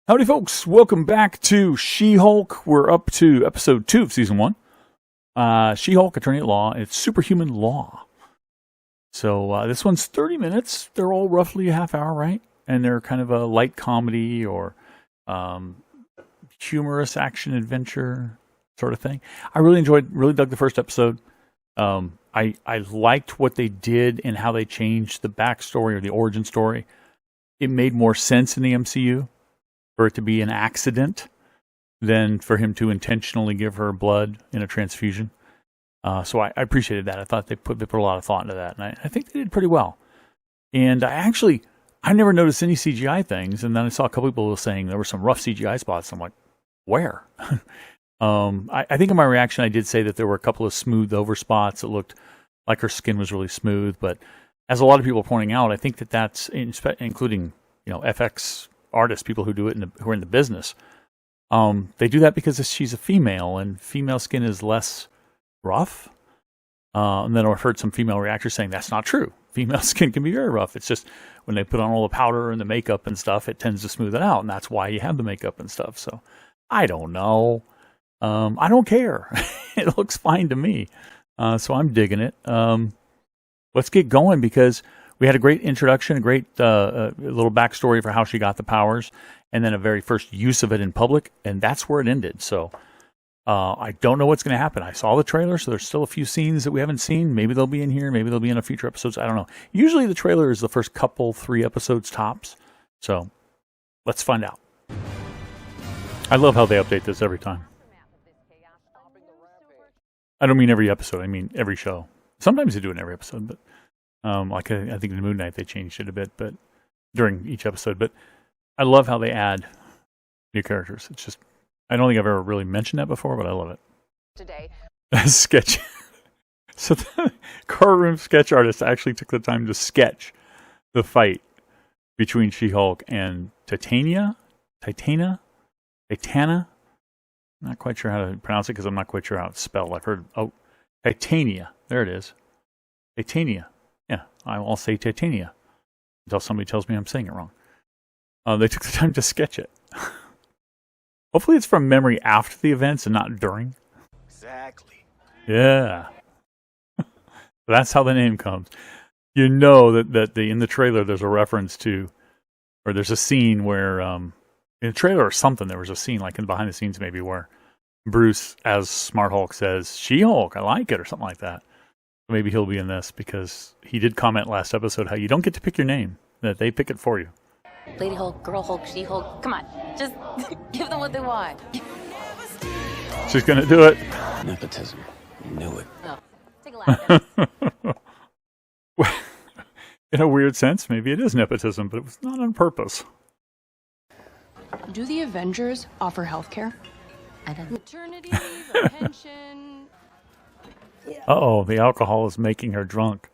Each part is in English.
Howdy, folks. Welcome back to She-Hulk. We're up to episode 2 of season 1. She-Hulk, Attorney at Law. It's Superhuman Law. So this one's 30 minutes. They're all roughly a half hour, right? And they're kind of a light comedy or humorous action adventure sort of thing. I really dug the first episode. I liked what they did and how they changed the backstory or the origin story. It made more sense in the MCU for it to be an accident than for him to intentionally give her blood in a transfusion. So I appreciated that. I thought they put a lot of thought into that, and I think they did pretty well. And I never noticed any CGI things, and then I saw a couple people saying there were some rough CGI spots. I'm like, where? I think in my reaction I did say that there were a couple of smooth over spots that looked like her skin was really smooth, but as a lot of people are pointing out, I think that's including FX artists, people who do it who are in the business. They do that because she's a female, and female skin is less rough. And then I've heard some female reactors saying that's not true. Female skin can be very rough. It's just when they put on all the powder and the makeup and stuff, it tends to smooth it out, and that's why you have the makeup and stuff. So I don't know. I don't care. It looks fine to me. So I'm digging it. Let's get going because we had a great introduction, a great little backstory for how she got the powers, and then a very first use of it in public, and that's where it ended. So I don't know what's going to happen. I saw the trailer, so there's still a few scenes that we haven't seen. Maybe they'll be in here. Maybe they'll be in a future episodes. I don't know. Usually the trailer is the first 3 episodes tops. So let's find out. I love how they update this every time. I don't mean every episode. I mean every show. Sometimes they do it in every episode, but I think in Moon Knight they changed it a bit, but during each episode. But I love how they add new characters. It's just, I don't think I've ever really mentioned that before, but I love it. Today, sketch. So the courtroom sketch artist actually took the time to sketch the fight between She-Hulk and Titania. I'm not quite sure how to pronounce it because I'm not quite sure how it's spelled. I've heard, Titania. There it is. Titania. Yeah, I'll say Titania until somebody tells me I'm saying it wrong. They took the time to sketch it. Hopefully it's from memory after the events and not during. Exactly. Yeah. That's how the name comes. You know that in the trailer there's a reference to, or there's a scene where, in the trailer or something, there was a scene like in behind the scenes maybe where Bruce, as Smart Hulk, says, She-Hulk, I like it, or something like that. Maybe he'll be in this because he did comment last episode how you don't get to pick your name, that they pick it for you. Lady Hulk, Girl Hulk, She-Hulk, come on, just give them what they want. She's going to do it. Nepotism. Knew it. Oh, take a laugh. In a weird sense, maybe it is nepotism, but it was not on purpose. Do the Avengers offer health care? I don't know. Maternity leave, a pension. Uh-oh, the alcohol is making her drunk.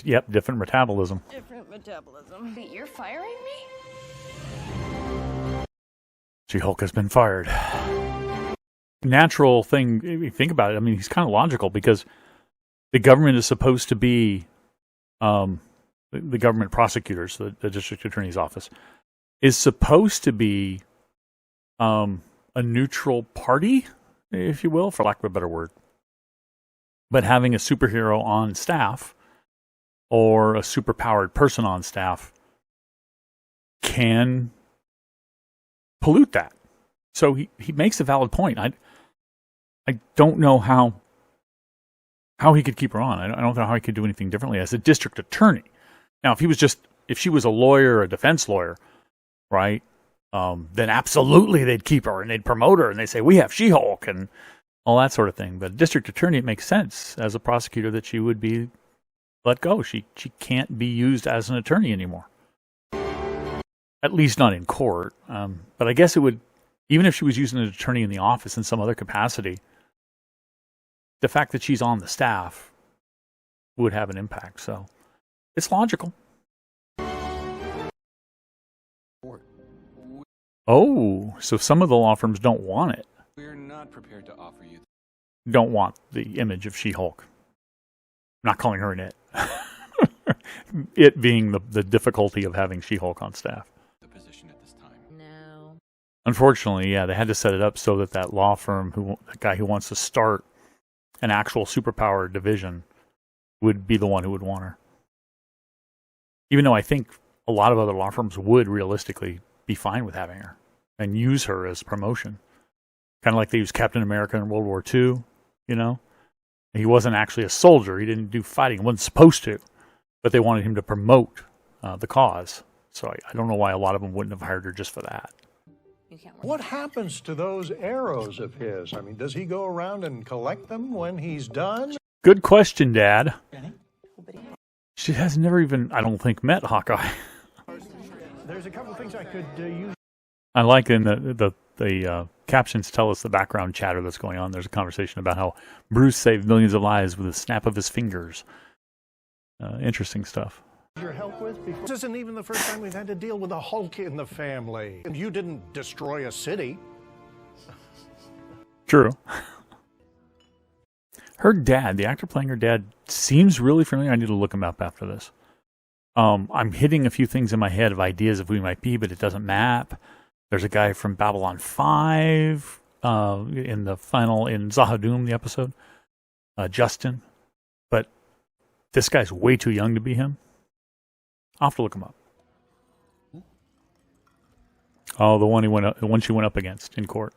Yep, different metabolism. Different metabolism. Wait, you're firing me? She-Hulk has been fired. Natural thing, if you think about it, I mean, he's kind of logical because the government is supposed to be, the government prosecutors, the district attorney's office, is supposed to be a neutral party, if you will, for lack of a better word. But having a superhero on staff or a superpowered person on staff can pollute that. So he makes a valid point. I don't know how he could keep her on. I don't know how he could do anything differently as a district attorney. Now, if she was a lawyer or a defense lawyer, right, then absolutely they'd keep her and they'd promote her and they'd say, we have She-Hulk and all that sort of thing. But district attorney, it makes sense as a prosecutor that she would be let go. She can't be used as an attorney anymore. At least not in court. But I guess it would, even if she was using an attorney in the office in some other capacity, the fact that she's on the staff would have an impact. So it's logical. Oh, so some of the law firms don't want it. We're not prepared to offer you. Don't want the image of She-Hulk. I'm not calling her an it. It being the difficulty of having She-Hulk on staff. the position at this time. No. Unfortunately, yeah, they had to set it up so that that law firm, the guy who wants to start an actual superpower division, would be the one who would want her. Even though I think a lot of other law firms would realistically be fine with having her and use her as promotion. Kind of like they used Captain America in World War II, you know? He wasn't actually a soldier. He didn't do fighting. He wasn't supposed to. But they wanted him to promote the cause. So I don't know why a lot of them wouldn't have hired her just for that. You can't work. What happens to those arrows of his? I mean, does he go around and collect them when he's done? Good question, Dad. She has never even, I don't think, met Hawkeye. There's a couple things I could use. I like in the captions tell us the background chatter that's going on. There's a conversation about how Bruce saved millions of lives with a snap of his fingers. Interesting stuff. Your help with? Because this isn't even the first time we've had to deal with a Hulk in the family. And you didn't destroy a city. True. Her dad, the actor playing her dad, seems really familiar. I need to look him up after this. I'm hitting a few things in my head of ideas of who he might be, but it doesn't map. There's a guy from Babylon 5 in Zahadum, the episode, Justin. But this guy's way too young to be him. I'll have to look him up. Oh, the one she went up against in court.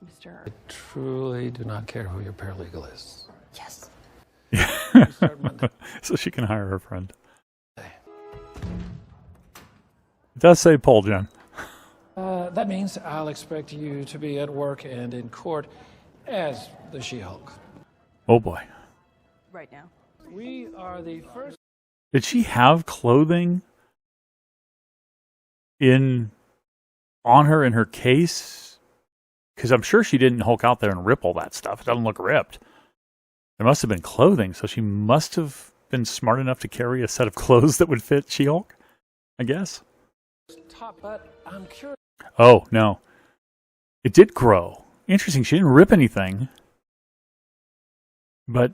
Mr. I truly do not care who your paralegal is. Yes. So she can hire her friend. It does say Paul, Jen. That means I'll expect you to be at work and in court as the She-Hulk. Oh boy. Right now. We are the first. Did she have clothing on her in her case? Because I'm sure she didn't Hulk out there and rip all that stuff. It doesn't look ripped. There must have been clothing, so she must have been smart enough to carry a set of clothes that would fit She-Hulk, I guess. Top, but I'm curious. Oh, no. It did grow. Interesting. She didn't rip anything. But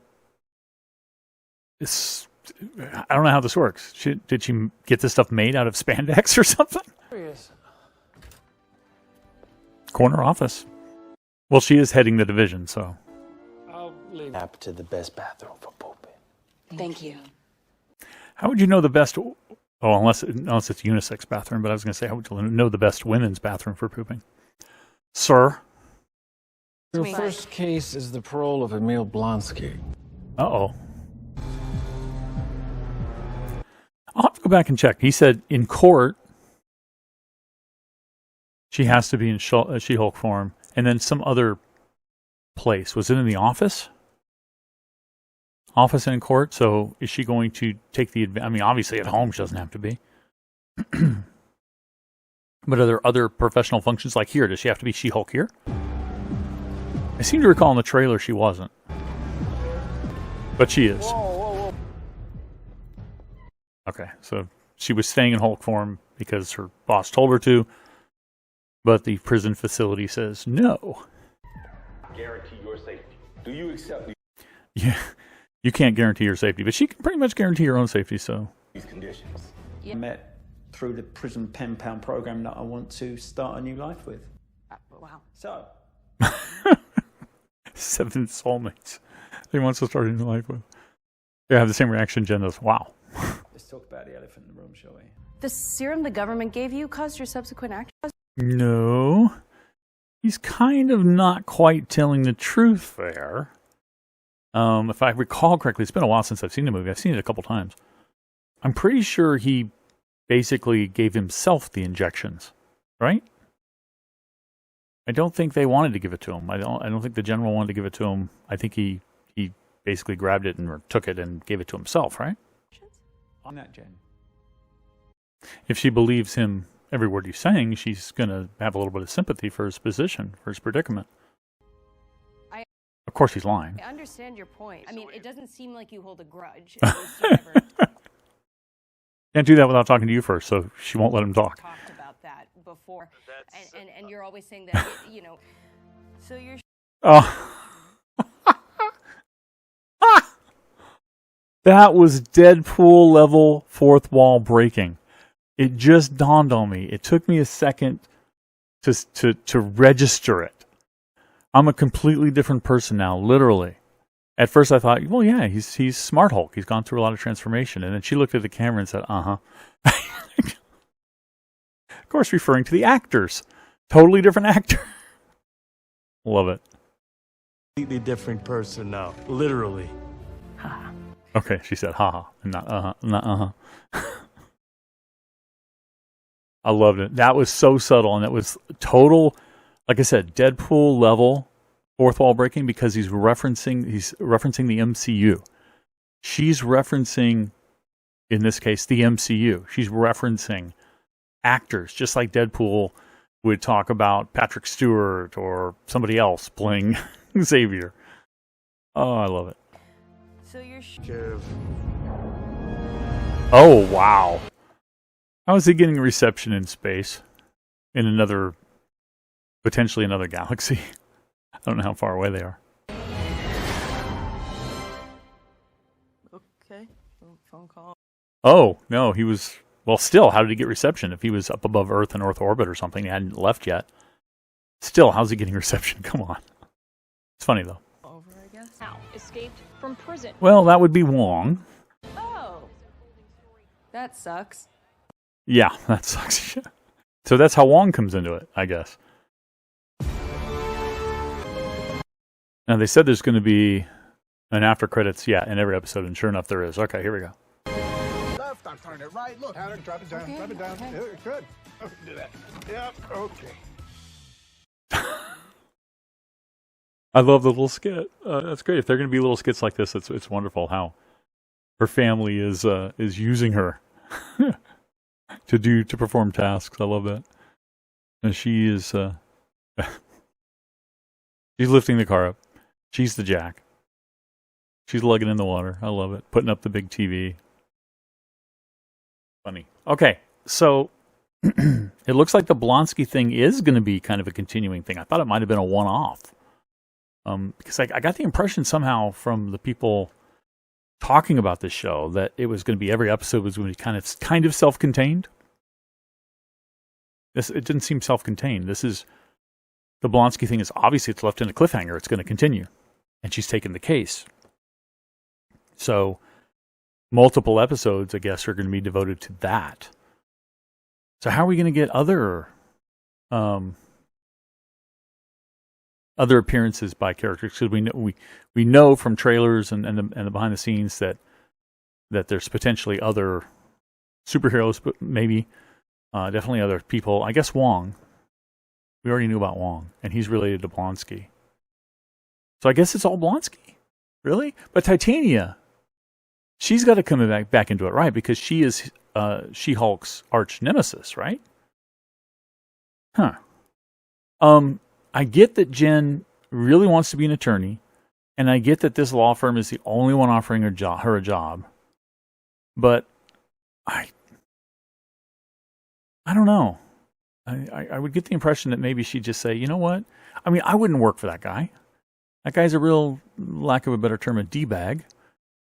I don't know how this works. Did she get this stuff made out of spandex or something? Corner office. Well, she is heading the division, so. I'll leave. Tap to the best bathroom for pooping. Thank you. How would you know the best? Oh, unless it's unisex bathroom. But I was going to say, how would you know the best women's bathroom for pooping, sir? Your first case is the parole of Emil Blonsky. Uh-oh. I'll have to go back and check. He said in court, she has to be in She-Hulk form, and then some other place. Was it in the office? Office and in court? So is she going to take the advantage? I mean, obviously at home she doesn't have to be. But are there other professional functions like here? Does she have to be She-Hulk here? I seem to recall in the trailer she wasn't. But she is. Whoa. Okay, so she was staying in Hulk form because her boss told her to, but the prison facility says no. Guarantee your safety. Do you accept Yeah, you can't guarantee your safety, but she can pretty much guarantee her own safety, so. these conditions? I met through the prison pen pal program that I want to start a new life with. Wow. So, 7 soulmates he wants to start a new life with. Yeah, I have the same reaction Jen does. Wow. let's talk about the elephant in the room, shall we? The serum the government gave you caused your subsequent actions? No. He's kind of not quite telling the truth there. If I recall correctly, it's been a while since I've seen the movie. I've seen it a couple times. I'm pretty sure he basically gave himself the injections, right? I don't think they wanted to give it to him. I don't think the general wanted to give it to him. I think he basically grabbed it and took it and gave it to himself, right? On that, Jen. If she believes him every word he's saying, she's going to have a little bit of sympathy for his position, for his predicament. Of course he's lying. I understand your point. I mean, it doesn't seem like you hold a grudge. Can't do that without talking to you first, so she won't let him talk. Talked about that before, and you're always saying that, so you're... Oh. That was Deadpool level fourth wall breaking. It just dawned on me. It took me a second to register it. I'm a completely different person now, literally. At first I thought, well, yeah, he's Smart Hulk. He's gone through a lot of transformation. And then she looked at the camera and said, uh-huh. Of course, referring to the actors. Totally different actor. Love it. Completely different person now, literally. Okay, she said, haha, and not uh-huh, not uh-huh. I loved it. That was so subtle, and it was total, like I said, Deadpool level fourth wall breaking, because he's referencing the MCU. She's referencing, in this case, the MCU. She's referencing actors, just like Deadpool would talk about Patrick Stewart or somebody else playing Xavier. Oh, I love it. So you're Oh, wow. How is he getting reception in space? In potentially another galaxy? I don't know how far away they are. okay. Phone call. Oh, no, he was... Well, still, how did he get reception? If he was up above Earth in Earth orbit or something, he hadn't left yet. Still, how's he getting reception? Come on. It's funny, though. Over, I guess. Now, escaped from prison. Well, that would be Wong. Oh, that sucks. Yeah, that sucks. So that's how Wong comes into it, I guess. Now, they said there's going to be an after credits, in every episode, and sure enough, there is. Okay, here we go. Left, I'm turning it right. Look, Aaron, drop it down, drop it down. Okay. Yeah, good. Okay, do that. Yep, okay. I love the little skit. That's great. If they're going to be little skits like this, it's wonderful how her family is using her to perform tasks. I love that. And she is she's lifting the car up. She's the jack. She's lugging in the water. I love it. Putting up the big TV. Funny. Okay, so it looks like the Blonsky thing is going to be kind of a continuing thing. I thought it might have been a one-off. Because I got the impression somehow from the people talking about this show that it was going to be, every episode was going to be kind of self-contained. It didn't seem self-contained. This is, the Blonsky thing is obviously it's left in a cliffhanger. It's going to continue. And she's taken the case. So multiple episodes, I guess, are going to be devoted to that. So how are we going to get other appearances by characters? Because we know from trailers and the behind the scenes that there's potentially other superheroes, but maybe definitely other people. I guess Wong. We already knew about Wong, and he's related to Blonsky. So I guess it's all Blonsky, really. But Titania, she's got to come back into it, right? Because she is She-Hulk's arch nemesis, right? Huh. I get that Jen really wants to be an attorney, and I get that this law firm is the only one offering her a job. But I don't know. I would get the impression that maybe she'd just say, you know what? I mean, I wouldn't work for that guy. That guy's a real, lack of a better term, a D-bag.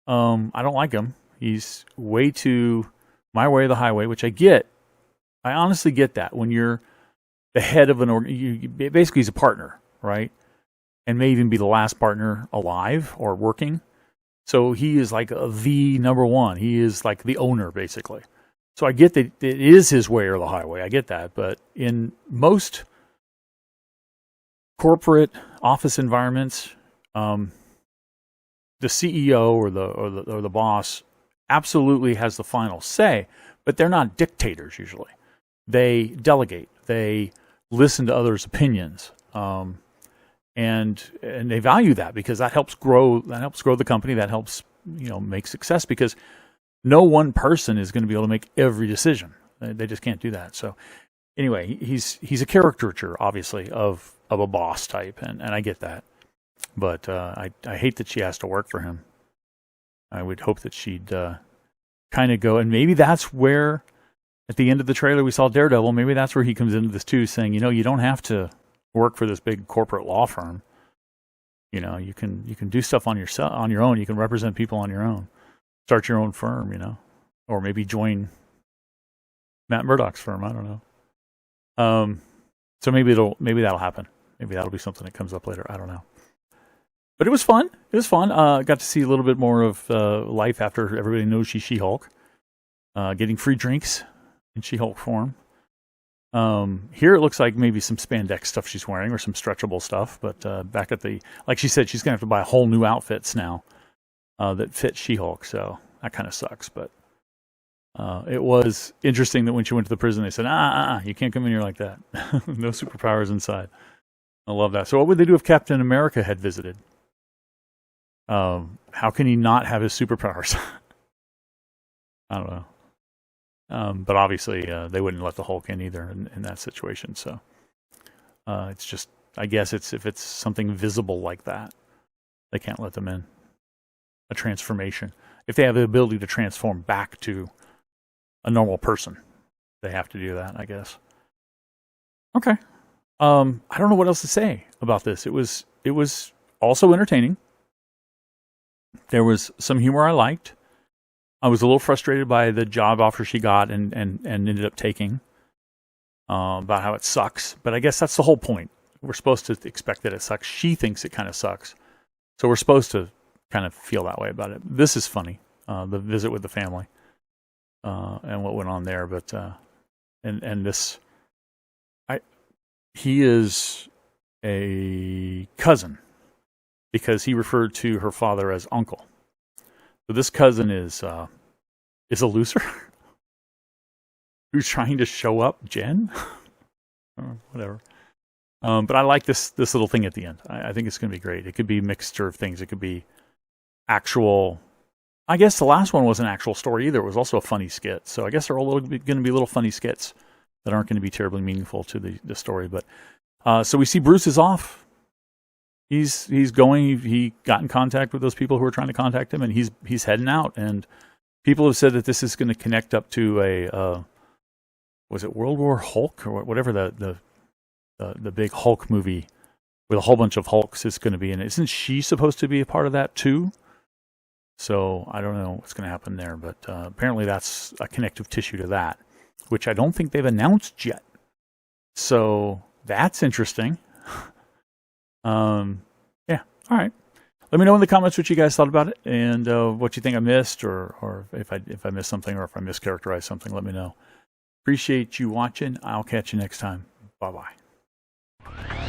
I don't like him. He's way too my way or the highway, which I get. I honestly get that. When you're the head of basically he's a partner, right? And may even be the last partner alive or working. So he is like the number one. He is like the owner, basically. So I get that it is his way or the highway. I get that. But in most corporate office environments, the CEO or the boss absolutely has the final say, but they're not dictators usually. They delegate. They listen to others' opinions, and they value that because that helps grow the company. That helps make success, because no one person is going to be able to make every decision. They just can't do that. So anyway, he's a caricature, obviously, of a boss type, and I get that. But I hate that she has to work for him. I would hope that she'd kind of go, and maybe that's where, at the end of the trailer, we saw Daredevil. Maybe that's where he comes into this too, saying, you don't have to work for this big corporate law firm. You can do stuff on your own. You can represent people on your own. Start your own firm, or maybe join Matt Murdock's firm. I don't know. So maybe that'll happen. Maybe that'll be something that comes up later. I don't know. But it was fun. It was fun. Got to see a little bit more of life after everybody knows she's She-Hulk. Getting free drinks in She-Hulk form. Here it looks like maybe some spandex stuff she's wearing or some stretchable stuff. But back at like she said, she's going to have to buy whole new outfits now that fit She-Hulk. So that kind of sucks. But it was interesting that when she went to the prison, they said, you can't come in here like that. No superpowers inside. I love that. So what would they do if Captain America had visited? How can he not have his superpowers? I don't know. But obviously, they wouldn't let the Hulk in either in that situation. So it's just, I guess if it's something visible like that, they can't let them in. A transformation. If they have the ability to transform back to a normal person, they have to do that, I guess. Okay. I don't know what else to say about this. It was also entertaining. There was some humor I liked. I was a little frustrated by the job offer she got and ended up taking, about how it sucks. But I guess that's the whole point. We're supposed to expect that it sucks. She thinks it kind of sucks. So we're supposed to kind of feel that way about it. This is funny, the visit with the family and what went on there. But and this, he is a cousin because he referred to her father as uncle. So this cousin is a loser who's trying to show up Jen. Whatever. But I like this little thing at the end. I think it's going to be great. It could be a mixture of things. It could be actual. I guess the last one wasn't an actual story either. It was also a funny skit. So I guess they're all going to be little funny skits that aren't going to be terribly meaningful to the story. But so we see Bruce is off. He's going. He got in contact with those people who were trying to contact him, and he's heading out. And people have said that this is going to connect up to a was it World War Hulk or whatever the big Hulk movie with a whole bunch of Hulks is going to be in it. Isn't she supposed to be a part of that too? So I don't know what's going to happen there, but apparently that's a connective tissue to that, which I don't think they've announced yet. So that's interesting. Yeah. All right. Let me know in the comments what you guys thought about it and what you think I missed, or if I missed something, or if I mischaracterized something. Let me know. Appreciate you watching. I'll catch you next time. Bye bye.